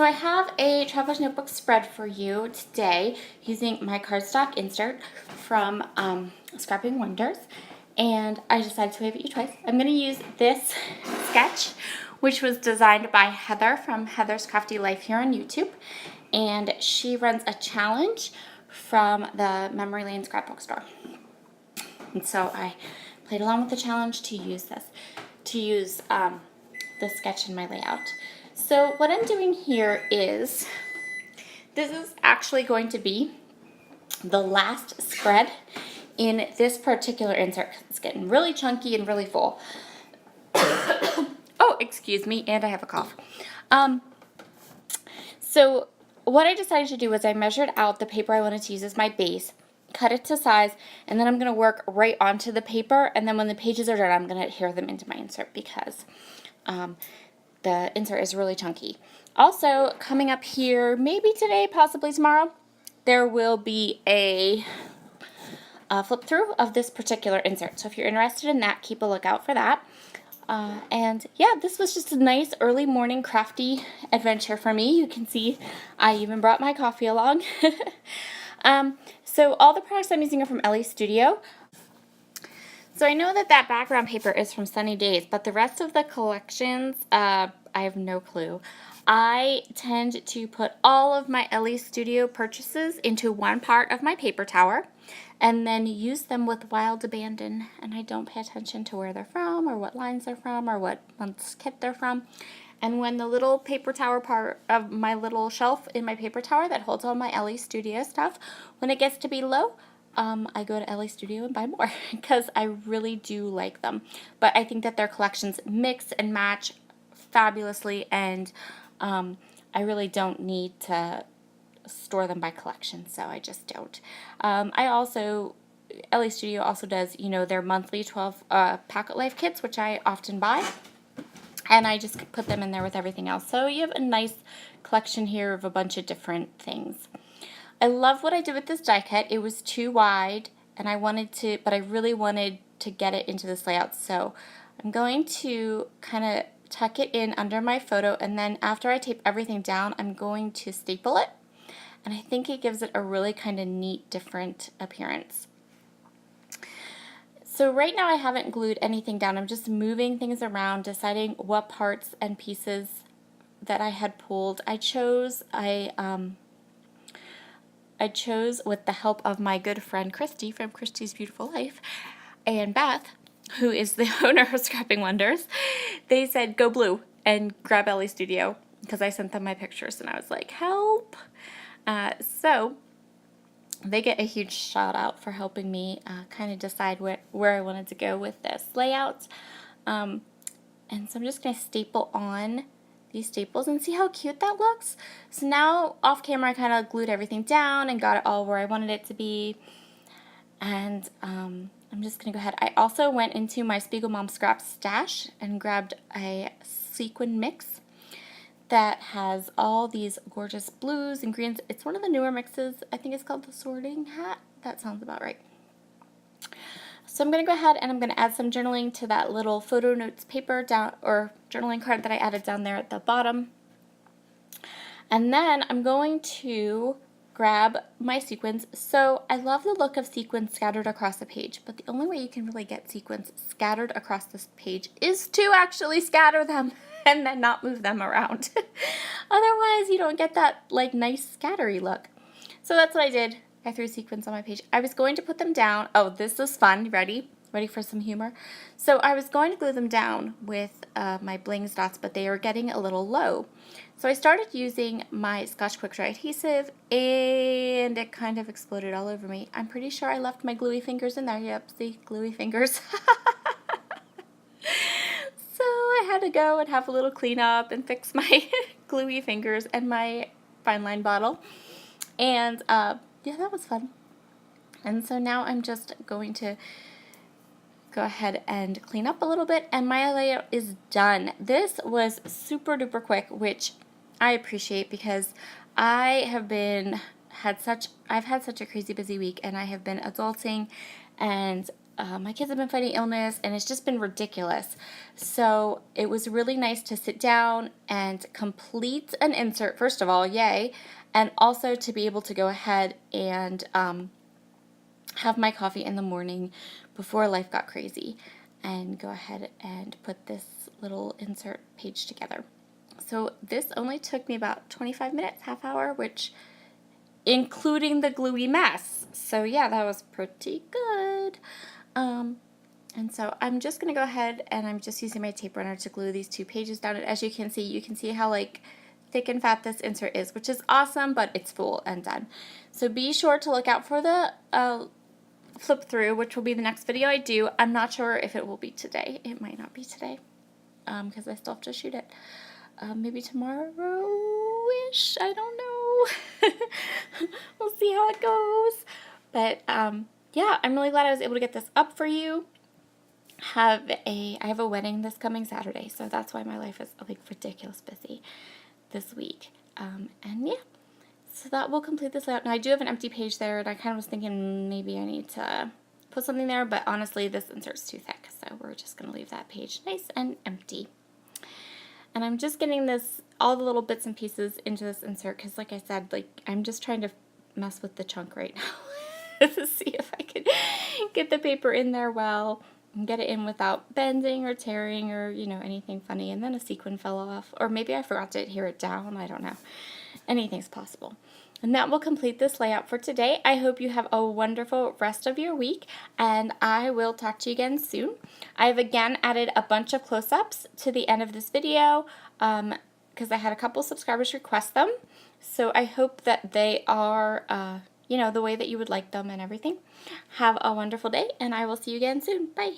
So I have a Traveler's Notebook spread for you today using my cardstock insert from Scrapping Wonders. And I decided to wave at you twice. I'm going to use this sketch, which was designed by Heather from Heather's Crafty Life here on YouTube. And she runs a challenge from the Memory Lane Scrapbook Store. And so I played along with the challenge to use this, the sketch in my layout. So what I'm doing here is, this is actually going to be the last spread in this particular insert. It's getting really chunky and really full. Oh, excuse me, and I have a cough. So what I decided to do was I measured out the paper I wanted to use as my base, cut it to size, and then I'm going to work right onto the paper, and then when the pages are done, I'm going to adhere them into my insert because the insert is really chunky. Also, coming up here, maybe today, possibly tomorrow, there will be a flip through of this particular insert. So if you're interested in that, keep a lookout for that. And yeah, this was just a nice early morning crafty adventure for me. You can see I even brought my coffee along. So all the products I'm using are from Ellie Studio. So I know that background paper is from Sunny Days, but the rest of the collections, I have no clue. I tend to put all of my Ellie Studio purchases into one part of my paper tower and then use them with Wild Abandon, and I don't pay attention to where they're from or what lines they're from or what month's kit they're from. And when the little paper tower part of my little shelf in my paper tower that holds all my Ellie Studio stuff, when it gets to be low, I go to Ellie Studio and buy more because I really do like them. But I think that their collections mix and match fabulously, and I really don't need to store them by collection, so I just don't. Ellie Studio also does, their monthly 12 Pocket Life kits, which I often buy, and I just put them in there with everything else. So you have a nice collection here of a bunch of different things. I love what I did with this die cut. It was too wide, and but I really wanted to get it into this layout. So I'm going to kind of tuck it in under my photo, and then after I tape everything down, I'm going to staple it. And I think it gives it a really kind of neat, different appearance. So right now I haven't glued anything down. I'm just moving things around, deciding what parts and pieces that I had pulled. I chose with the help of my good friend Christy from Christy's Beautiful Life and Beth, who is the owner of Scrapping Wonders. They said, go blue and grab Ellie Studio, because I sent them my pictures and I was like, help. So they get a huge shout out for helping me kind of decide where I wanted to go with this layout. And so I'm just going to staple on these staples and see how cute that looks. So now off camera I kind of glued everything down and got it all where I wanted it to be. And I'm just going to go ahead. I also went into my Spiegel Mom Scraps stash and grabbed a sequin mix that has all these gorgeous blues and greens. It's one of the newer mixes. I think it's called the Sorting Hat. That sounds about right. So I'm going to go ahead and I'm going to add some journaling to that little photo notes paper down, or journaling card that I added down there at the bottom. And then I'm going to grab my sequins. So I love the look of sequins scattered across the page, but the only way you can really get sequins scattered across this page is to actually scatter them and then not move them around. Otherwise you don't get that nice scattery look. So that's what I did. I threw sequins on my page. I was going to put them down. Oh, this is fun. Ready? Ready for some humor? So I was going to glue them down with my Blings dots, but they are getting a little low. So I started using my Scotch Quick Dry adhesive, and it kind of exploded all over me. I'm pretty sure I left my gluey fingers in there. Yep, see, gluey fingers. So I had to go and have a little cleanup and fix my gluey fingers and my fine line bottle. And yeah, that was fun. And so now I'm just going to go ahead and clean up a little bit, and my layout is done. This was super duper quick, which I appreciate because I've had such a crazy busy week, and I have been adulting and my kids have been fighting illness, and it's just been ridiculous. So it was really nice to sit down and complete an insert, first of all, yay, and also to be able to go ahead and have my coffee in the morning before life got crazy and go ahead and put this little insert page together. So this only took me about 25 minutes, half hour, which including the gluey mess. So yeah, that was pretty good. And so I'm just going to go ahead and I'm just using my tape runner to glue these 2 pages down. And as you can see how like thick and fat this insert is, which is awesome, but it's full and done. So be sure to look out for the flip through, which will be the next video I do. I'm not sure if it will be today. It might not be today because I still have to shoot it. Maybe tomorrow-ish, I don't know. We'll see how it goes. But yeah, I'm really glad I was able to get this up for you. I have a wedding this coming Saturday, so that's why my life is like ridiculous busy this week. And yeah, so that will complete this layout. Now I do have an empty page there, and I kind of was thinking maybe I need to put something there, but honestly this insert's too thick, so we're just going to leave that page nice and empty. And I'm just getting all the little bits and pieces into this insert because, like I said, like I'm just trying to mess with the chunk right now to see if I could get the paper in there well and get it in without bending or tearing or, you know, anything funny. And then a sequin fell off, or maybe I forgot to adhere it down. I don't know. Anything's possible. And that will complete this layout for today. I hope you have a wonderful rest of your week, and I will talk to you again soon. I've again added a bunch of close-ups to the end of this video because I had a couple subscribers request them. So I hope that they are, you know, the way that you would like them and everything. Have a wonderful day, and I will see you again soon. Bye.